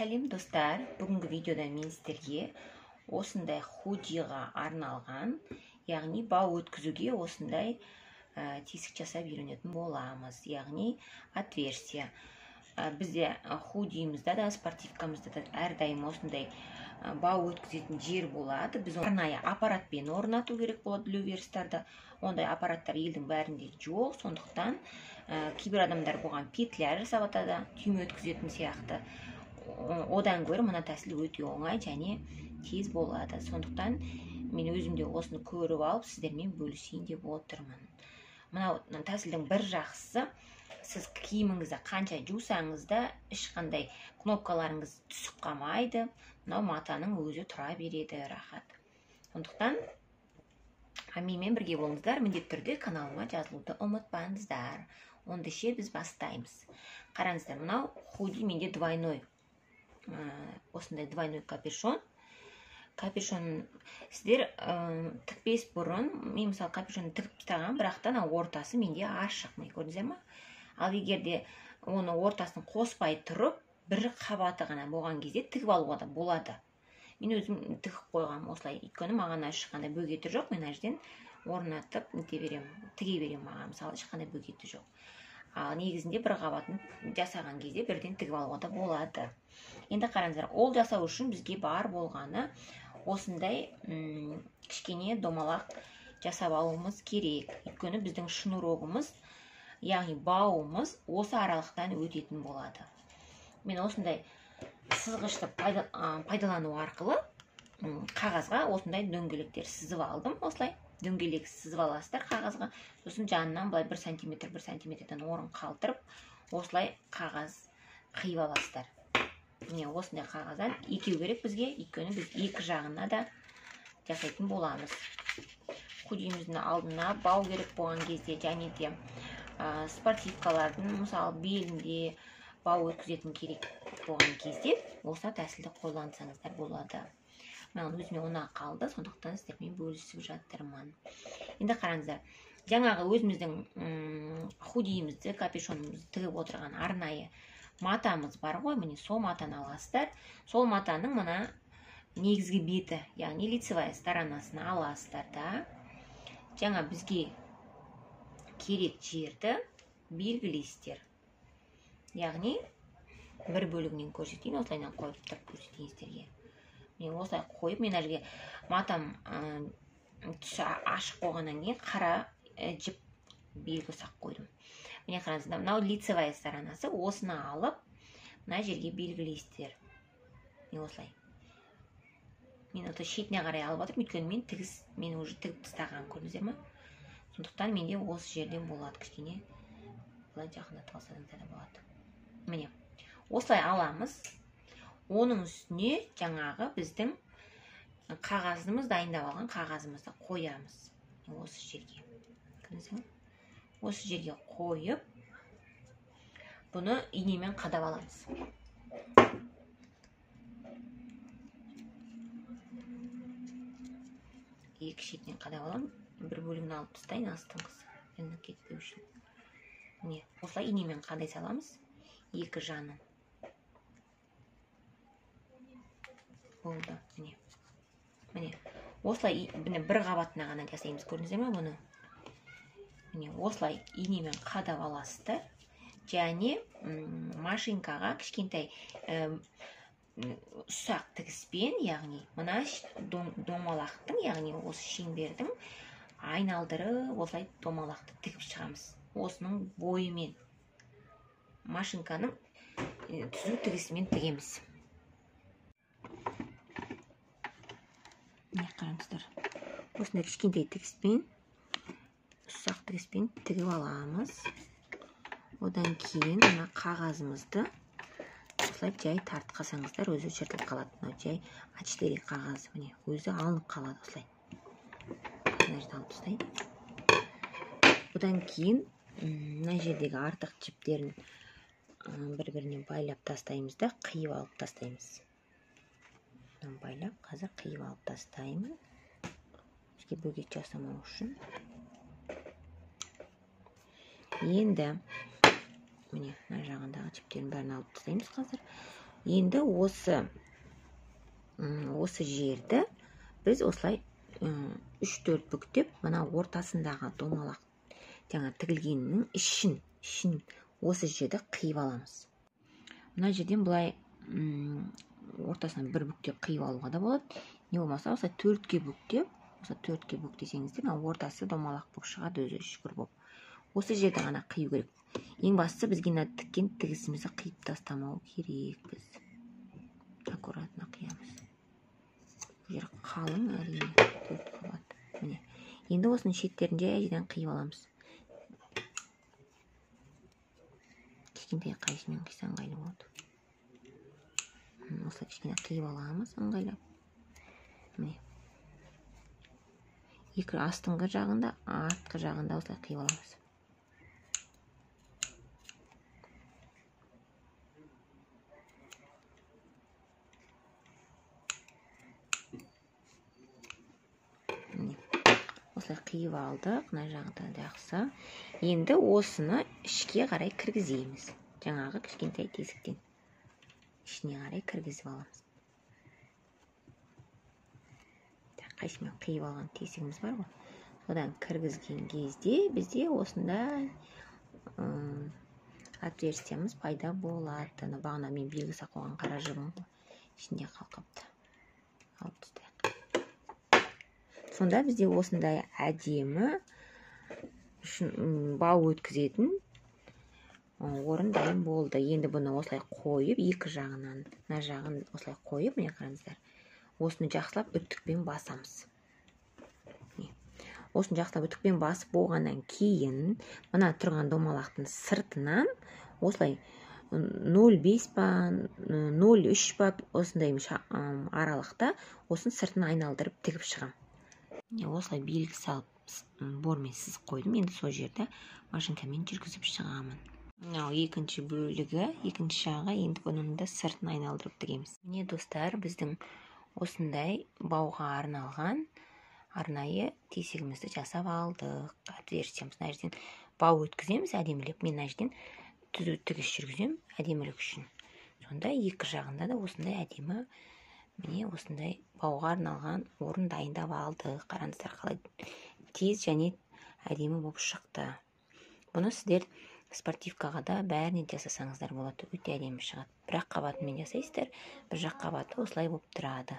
Сәлем достар, бүгінгі видеода мен сіздерге осындай худиға арналған, яғни бау өткізуге осындай тесік жасап үйренетін боламыз, яғни отверстие. Бізде худиімізде да, спортивкамызда да әрдайым осындай бау өткізетін жер болады. Біз арнайы аппаратпен орнату керек болады löверстарда. Ондай аппараттар елдің бәрінде жоқ, сондықтан кейбір адамдар бұған петля жасап атады, түйме өткізетін сияқты. Одан гөрі мына тәсіл өте оңай және тез болады. Сондықтан мен өзімде осыны көріп алып, сіздермен бөлісейін деп отырмын. Мына тәсілдің бір жақсысы, сіз киіміңізді қанша жусаңыз да ешқандай кнопкаларыңыз түсіп қалмайды. Мынау матаның өзі тұра береді рахат. Сондықтан менімен бірге болыңыздар, міндетті түрде каналыма жазылуды ұмытпаңыздар. Ондайше біз бастаймыз. Қараңыздар, мынау худи менде двойной. Осындай двойной капюшон. Капюшон сіздер тікпес бұрын, мен мысалы капюшонды тігіп тастаған, бірақ та ортасы менде ашық, көрдіңіздер ме? Ал егерде оны ортасын қоспай тұрып, бір қабаты ғана болған кезде тігіп алуға да болады. Мен өзім тігіп қойғам осылай, өйткені маған ешқандай бөгеті жоқ, мен жерден орнатып тіге берем маған, мысалы ешқандай бөгеті жоқ. Ал негізінде бір қабатын жасаған кезде бірден тігіп алуға да болады. Енді қараңыздар, ол жасау үшін бізге бар болғаны осындай кішкене домалақ жасап алуымыз керек. Өйткені біздің шнурогымыз, яғни бауымыз осы аралықтан өтетін болады. Мен осындай сызғышты пайдалану арқылы қағазға осындай дөңгелектер сызып алдым. Осылай дөңгелек сызып аласыздар қағазға. Сосын жанынан былай 1 сантиметрден орын қалдырып, осылай қағаз қиып аласыздар. Міне осындай қағаздан екеу керек бізге, өйткені біз екі жағына да жасайтын боламыз. Худиіміздің алдына бау керек болған кезде, және де спортивкалардың мысалы белінде бау өткізетін керек болған кезде осы тәсілді қолдансаңыздар болады. Маған өзіме ұнап қалды, сондықтан сіздермен бөлісіп жатырмын. Енді қараңыздар, жаңағы өзіміздің худиімізді, капюшонымызды тігіп отырған арнайы матамыз бар ғой, міне сол матаны аласыздар. Сол матаның мына негізгі беті, яғни лицевая сторонасын аласыздар да. Жаңа бізге керек жерді белгілейсіздер. Яғни бір бөлігінен көрсетейін, осылайынан қойып тұрып көрсетейін сіздерге. Мен осылай қойып, мен әлге матам түсі ашық болғаннан кейін қара жіп белгі сақ қойдым. Міне қараңыздар, мынау лицевая сторонасы, осыны алып, мына жерге белгілейсіздер. Мен осылай. Мен оты шетіне қарай алып атып, өйткені мен уже тігіп тастаған, көрдіңіздер ме? Сондықтан менде осы жерден болады, кішкене былай жақындатып алсаңыздар да болады. Міне, осылай аламыз. Оның үстіне жаңағы біздің қағазымыз, дайындап алған қағазымызды қоямыз. Осы жерге. Осы жерге қойып, бұны инемен қадап аламыз. Екі шетінен қадап аламын. Бір бөлігін алып тастайын, астыңғысы. Енді кетпеу үшін. Міне, осылай инемен қадай саламыз. Екі жанын. Болды, міне. Міне, осылай бір қабатына ғана жасаймыз, көрдіңіздер ме бұны? Міне, осылай инемен қадап аласыздар. Және машинкаға кішкентай ұсақ тігіспен, яғни мына домалақтың, яғни осы шеңбердің айналдырып осылай домалақты тігіп шығамыз. Осының бойымен машинканың түзу тігісімен тігеміз. Міне қараңыздар, осындай кішкентай тігіспен, ұсақ тігіспен тігіп аламыз. Одан кейін мына қағазымызды осылай жай тартқасаңыздар, өзі жыртылып қалады. Мына жай А4 қағазы, міне, өзі алынып қалады осылай. Мына жерді алып тастайын. Одан кейін мына жердегі артық жіптерін бір-біріне байлап тастаймыз да, қиып алып тастаймыз. Байлап, қазір қиып алып тастаймын. Бізге бөгет жасамау үшін. Енді міне мына жағындағы жіптерін бәрін алып тастаймыз қазір. Енді осы жерді біз осылай 3-4 бүктеп, мына ортасындағы домалақ жаңа тігілгеннің ішін осы жерді қиып аламыз. Мына жерден былай ортасынан бір бүктеп қиып алуға да болады. Не болмаса, осылай 4-ке бүктеп, бүктесеңіздер, ортасы домалақ болып шығады, өзі шүкір болып. Осы жерді ғана қию керек. Ең бастысы бізге тіккен тігісімізді қиып тастамау керек біз. Аккуратно қиямыз. Бұл жер қалың, әрине, 4 қабат. Міне. Енді осының шеттерін жайдан қиып аламыз. Кішкентай қайшымен қиса ыңғайлы болады. Осылай кішкене қиып аламыз, ыңғайлап. Міне. Екі астыңғы жағында, артқы жағында осылай қиып аламыз. Осылай қиып алдық, мына жағында жақсы. Енді осыны ішке қарай кіргіземіз. Жаңағы кішкентай тесіктен ішіне қарай кіргізіп аламыз. Қайшымен қиып алған тесігіміз бар ғой. Содан кіргізген кезде бізде осындай отверстиямыз пайда болады. Бағана мен белгісі қойған қара жібім ішінде қалқыпты. Алып тастайық. Сонда бізде осындай әдемі бау өткізетін орын дайын болды. Енді бұны осылай қойып, екі жағынан, мына жағын осылай қойып, міне қараңыздар. Осыны жақсылап үтікпен басамыз. Осыны жақсылап үтікпен басып болғаннан кейін, мына тұрған домалақтың сыртынан осылай 0,5 па, 0,3 па, осындай аралықта осыны сыртына айналдырып тігіп шығам. Осылай белгі салып, бормен сызып қойдым. Енді сол жерді машинкамен жүргізіп шығамын. Екінші бөлігі, екінші жағы, енді бұның да сыртын айналдырып тігеміз. Міне достар, біздің осындай бауға арналған арнайы тесігімізді жасап алдық. Отверстиямыз. Мына жерден бау өткіземіз әдемілеп. Мен мына жерден тігіс жүргізем әдемілік үшін. Сонда екі жағында да осындай әдемі, міне осындай бауға арналған орын дайындап алдық. Қараңыздар қалай тез және әдемі болып шықты. Бұны сіздер спортивкаға да бәрінен жасасаңыздар болады. Өте әдемі шығады. Бір ақ қабатымен жасайсыздар, бір жақ қабаты осылай болып тұрады.